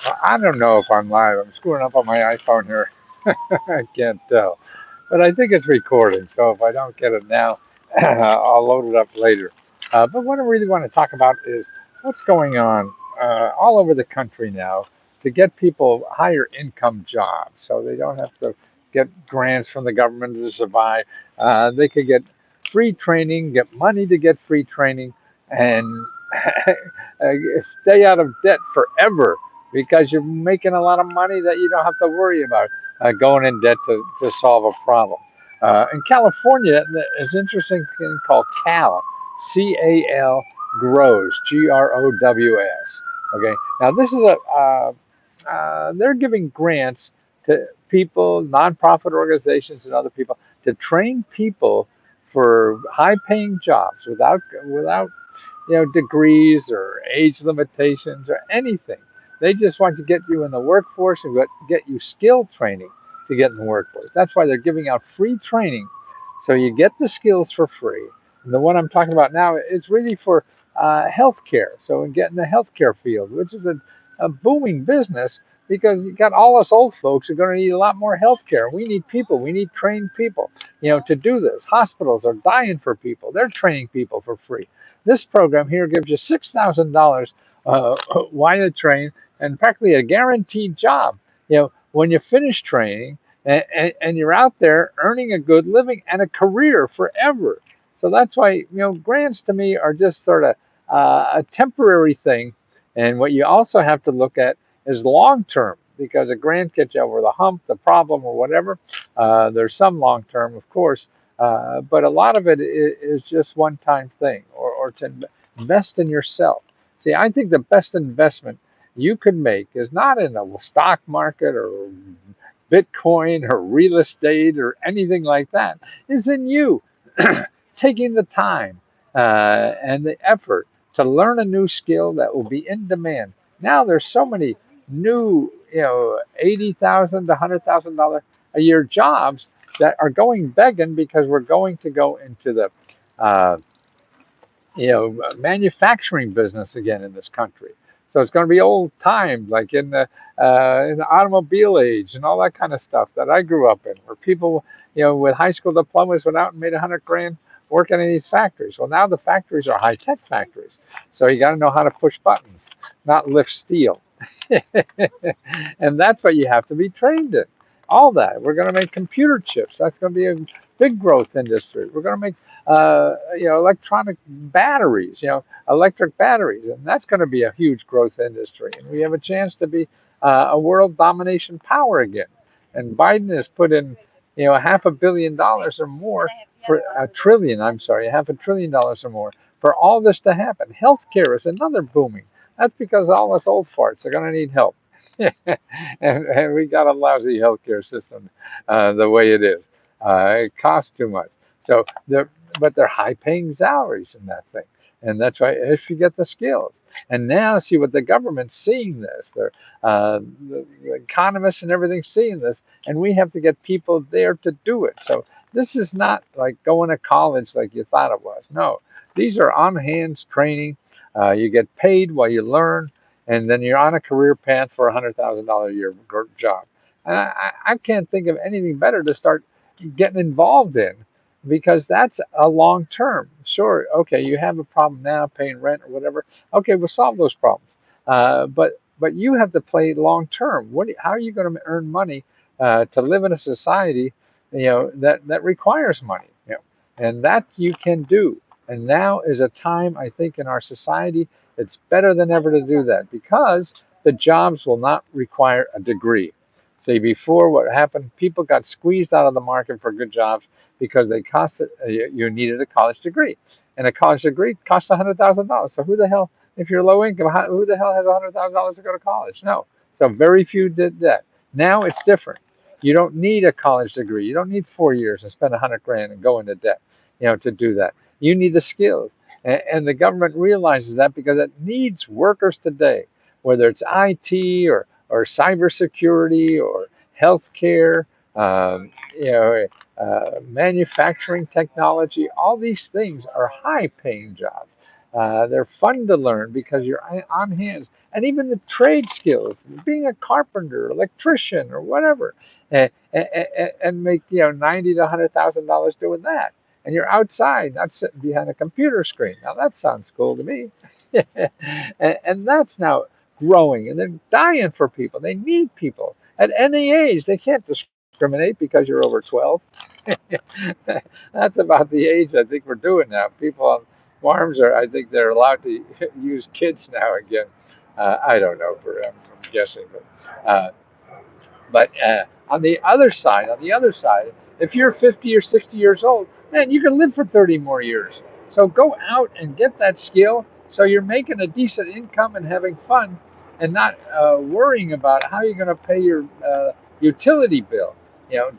I don't know if I'm live. I'm screwing up on my iPhone here. I can't tell. But I think it's recording. So if I don't get it now, I'll load it up later. But what I really want to talk about is what's going on all over the country now to get people higher income jobs so they don't have to get grants from the government to survive. They could get free training, get money to get free training, and stay out of debt forever because you're making a lot of money that you don't have to worry about going in debt to solve a problem. In California, there's an interesting thing called CAL grows, GROWS. Okay, now this is they're giving grants to people, nonprofit organizations, and other people to train people for high-paying jobs without degrees or age limitations or anything. They just want to get you in the workforce and get you skill training to get in the workforce. That's why they're giving out free training, so you get the skills for free. And the one I'm talking about now is really for healthcare. So in getting the healthcare field, which is a booming business because you got all us old folks who are going to need a lot more healthcare. We need people. We need trained people, to do this. Hospitals are dying for people. They're training people for free. This program here gives you $6,000 while you train and practically a guaranteed job. When you finish training and you're out there earning a good living and a career forever. So that's why, grants to me are just sort of a temporary thing. And what you also have to look at is long term because a grant gets you over the hump, the problem, or whatever. There's some long term, of course, but a lot of it is just one time thing or to invest in yourself. See, I think the best investment you could make is not in the stock market or Bitcoin or real estate or anything like that, is in you taking the time and the effort to learn a new skill that will be in demand. Now there's so many new, 80,000 to $100,000 a year jobs that are going begging because we're going to go into the uh, manufacturing business again in this country. So it's going to be old times, like in the automobile age and all that kind of stuff that I grew up in, where people, with high school diplomas went out and made 100 grand working in these factories. Well, now the factories are high tech factories, so you got to know how to push buttons, not lift steel, and that's what you have to be trained in. All that. We're going to make computer chips. That's going to be a big growth industry. We're going to make electronic batteries, electric batteries, and that's going to be a huge growth industry. And we have a chance to be a world domination power again. And Biden has put in, $500 million or more for a trillion. I'm sorry, $500 billion or more for all this to happen. Healthcare is another booming. That's because all us old farts are going to need help. And we got a lousy healthcare system the way it is. It costs too much. So but they're high paying salaries in that thing. And that's why if you get the skills. And now see what the government's seeing this. The economists and everything seeing this, and we have to get people there to do it. So this is not like going to college like you thought it was. No, these are on hands training. You get paid while you learn, and then you're on a career path for $100,000 a year job. And I can't think of anything better to start getting involved in because that's a long term. Sure, okay, you have a problem now paying rent or whatever. Okay, we'll solve those problems. But you have to play long term. How are you going to earn money to live in a society, that requires money? And that you can do. And now is a time I think in our society it's better than ever to do that because the jobs will not require a degree. See, before what happened, people got squeezed out of the market for good jobs because they costed, you needed a college degree. And a college degree costs $100,000. So who the hell, if you're low income, who the hell has $100,000 to go to college? No. So very few did that. Now it's different. You don't need a college degree. You don't need 4 years and spend 100 grand and go into debt, to do that. You need the skills. And the government realizes that because it needs workers today, whether it's IT or cybersecurity or healthcare, manufacturing technology. All these things are high-paying jobs. They're fun to learn because you're on hands, and even the trade skills, being a carpenter, electrician, or whatever, and make $90 to $100,000 doing that, and you're outside, not sitting behind a computer screen. Now that sounds cool to me, and that's now growing, and they're dying for people. They need people at any age. They can't discriminate because you're over 12. That's about the age I think we're doing now. People on farms are, I think they're allowed to use kids now again. I don't know, I'm guessing, but on the other side, if you're 50 or 60 years old, man, you can live for 30 more years. So go out and get that skill so you're making a decent income and having fun and not worrying about how you're going to pay your utility bill.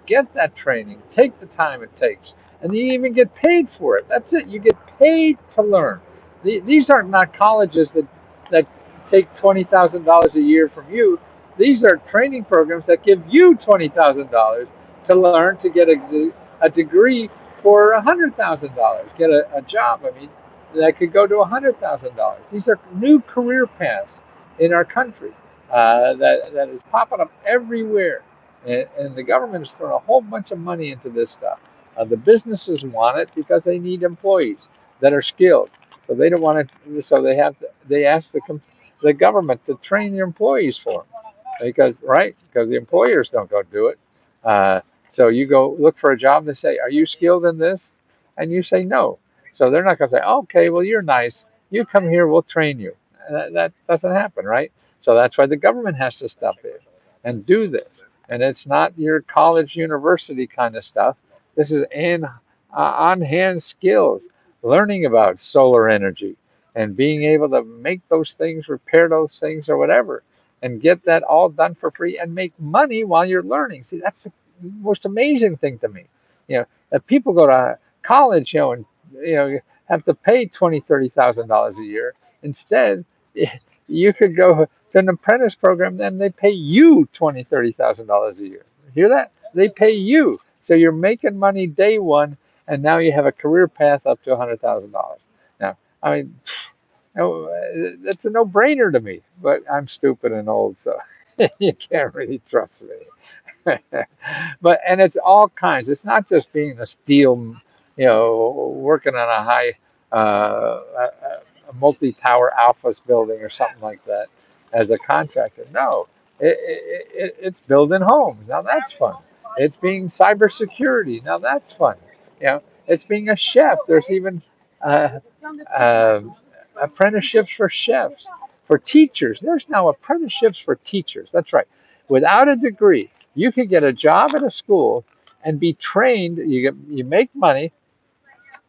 Get that training, take the time it takes, and you even get paid for it. That's it. You get paid to learn. These aren't not colleges that take $20,000 a year from you. These are training programs that give you $20,000 to learn to get a degree for $100,000. Get a job. I mean, that could go to $100,000. These are new career paths in our country that is popping up everywhere, and the government is throwing a whole bunch of money into this stuff. The businesses want it because they need employees that are skilled. So they don't want to. So they ask the government to train their employees for them because the employers don't go do it. So you go look for a job. They say, "Are you skilled in this?" And you say no. So they're not going to say, "Okay, well you're nice. You come here, we'll train you." That doesn't happen, right? So that's why the government has to step in and do this. And it's not your college, university kind of stuff. This is on-hand skills, learning about solar energy and being able to make those things, repair those things, or whatever, and get that all done for free and make money while you're learning. See, that's the most amazing thing to me. That people go to college, and have to pay 20, $30,000 a year. Instead, you could go to an apprentice program, and they pay you 20, $30,000 a year. Hear that? They pay you, so you're making money day one, and now you have a career path up to $100,000. Now, I mean, no, that's a no-brainer to me, but I'm stupid and old, so you can't really trust me. And it's all kinds. It's not just being a steel, working on a high, a multi-tower Alphas building or something like that as a contractor. No, it's building homes. Now that's fun. It's being cybersecurity. Now that's fun. It's being a chef. There's even uh, um apprenticeships for chefs, for teachers. There's now apprenticeships for teachers. That's right. Without a degree, you can get a job at a school and be trained. You make money,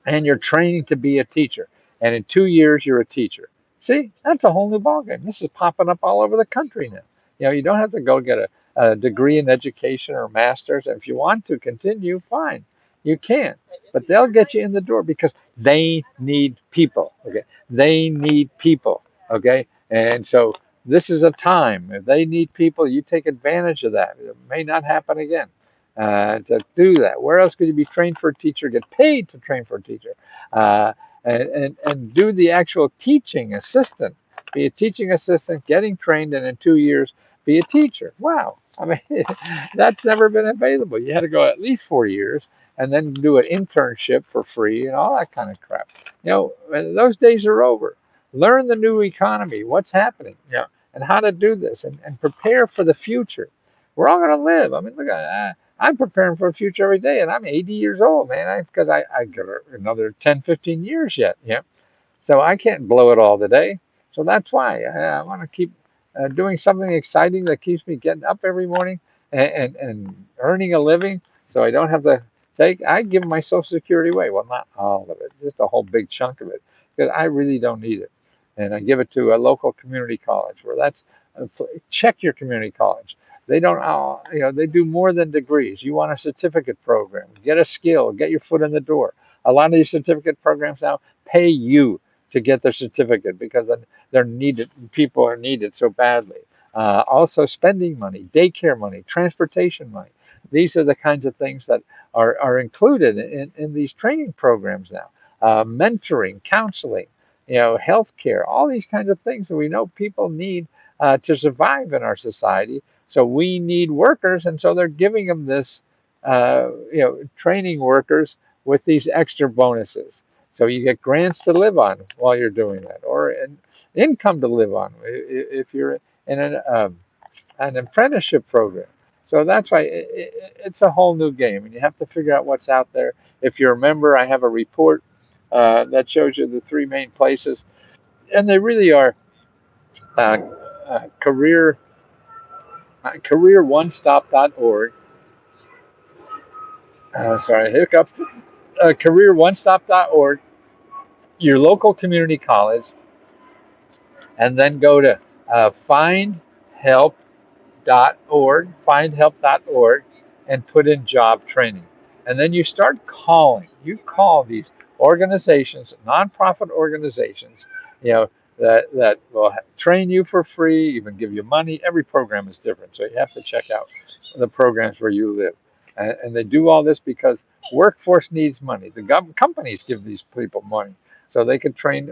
and you're training to be a teacher. And in 2 years, you're a teacher. See, that's a whole new ballgame. This is popping up all over the country now. You don't have to go get a degree in education or a master's. If you want to continue, fine, you can. But they'll get you in the door because they need people. Okay, they need people. Okay, and so this is a time. If they need people, you take advantage of that. It may not happen again to do that. Where else could you be trained for a teacher, get paid to train for a teacher, uh, and do the actual teaching assistant, be a teaching assistant, getting trained, and in 2 years be a teacher? Wow. I mean, that's never been available. You had to go at least 4 years and then do an internship for free and all that kind of crap. Those days are over. Learn the new economy, what's happening, and how to do this and prepare for the future. We're all going to live. I mean, look at I'm preparing for a future every day, and I'm 80 years old, man. Because I got another 10, 15 years yet. So I can't blow it all today. So that's why I want to keep doing something exciting that keeps me getting up every morning and earning a living, so I don't have to take. I give my Social Security away. Well, not all of it, just a whole big chunk of it, because I really don't need it, and I give it to a local community college where that's. Check your community college. They don't, they do more than degrees. You want a certificate program, get a skill, get your foot in the door. A lot of these certificate programs now pay you to get their certificate because they're needed. People are needed so badly. Also, spending money, daycare money, transportation money. These are the kinds of things that are included in these training programs now. Mentoring, counseling. healthcare, all these kinds of things that we know people need to survive in our society. So we need workers, and so they're giving them this, training workers with these extra bonuses. So you get grants to live on while you're doing that, or an income to live on if you're in an apprenticeship program. So that's why it's a whole new game, and you have to figure out what's out there. If you're a member, I have a report that shows you the three main places, and they really are uh, career careeronestop.org. Sorry, hiccup. Careeronestop.org, your local community college, and then go to find help findhelp.org, and put in job training. And then you start calling. You call these organizations, nonprofit organizations, you know, that will train you for free, even give you money. Every program is different. So you have to check out the programs where you live. And they do all this because workforce needs money. The companies give these people money so they can train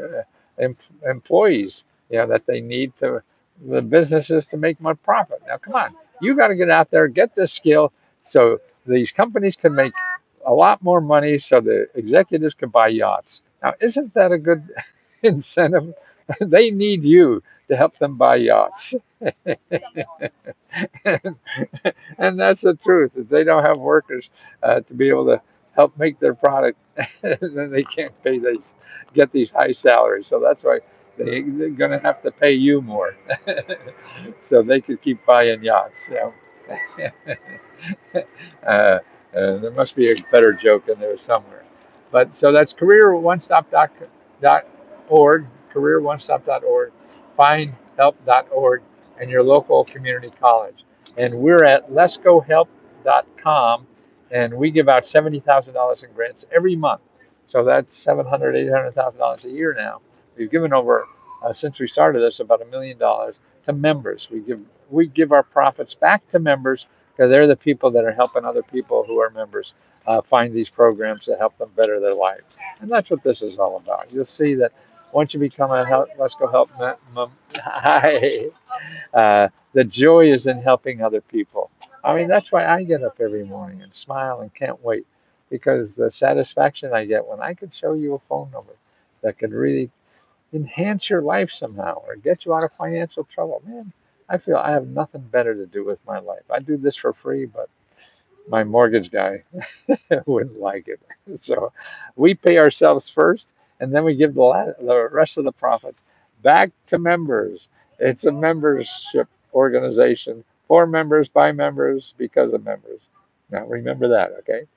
employees, that they need to the businesses to make more profit. Now, come on, you got to get out there, get this skill, so these companies can make a lot more money, so the executives can buy yachts. Now, isn't that a good incentive? They need you to help them buy yachts. and, and that's the truth. If they don't have workers to be able to help make their product, then they can't get these high salaries. So that's why they're going to have to pay you more, so they could keep buying yachts. There must be a better joke in there somewhere. But so that's careeronestop.org, careeronestop.org, findhelp.org, and your local community college. And we're at letsgohelp.com, and we give out $70,000 in grants every month. So that's $700,000, $800,000 a year now. We've given over, since we started this, about $1 million to members. We give our profits back to members because they're the people that are helping other people who are members find these programs to help them better their life. And that's what this is all about. You'll see that once you become a Let's Go Help the joy is in helping other people. I mean, that's why I get up every morning and smile and can't wait, because the satisfaction I get when I can show you a phone number that can really enhance your life somehow or get you out of financial trouble. Man, I feel I have nothing better to do with my life. I do this for free, but my mortgage guy wouldn't like it. So we pay ourselves first, and then we give the rest of the profits back to members. It's a membership organization for members, by members, because of members. Now remember that, okay?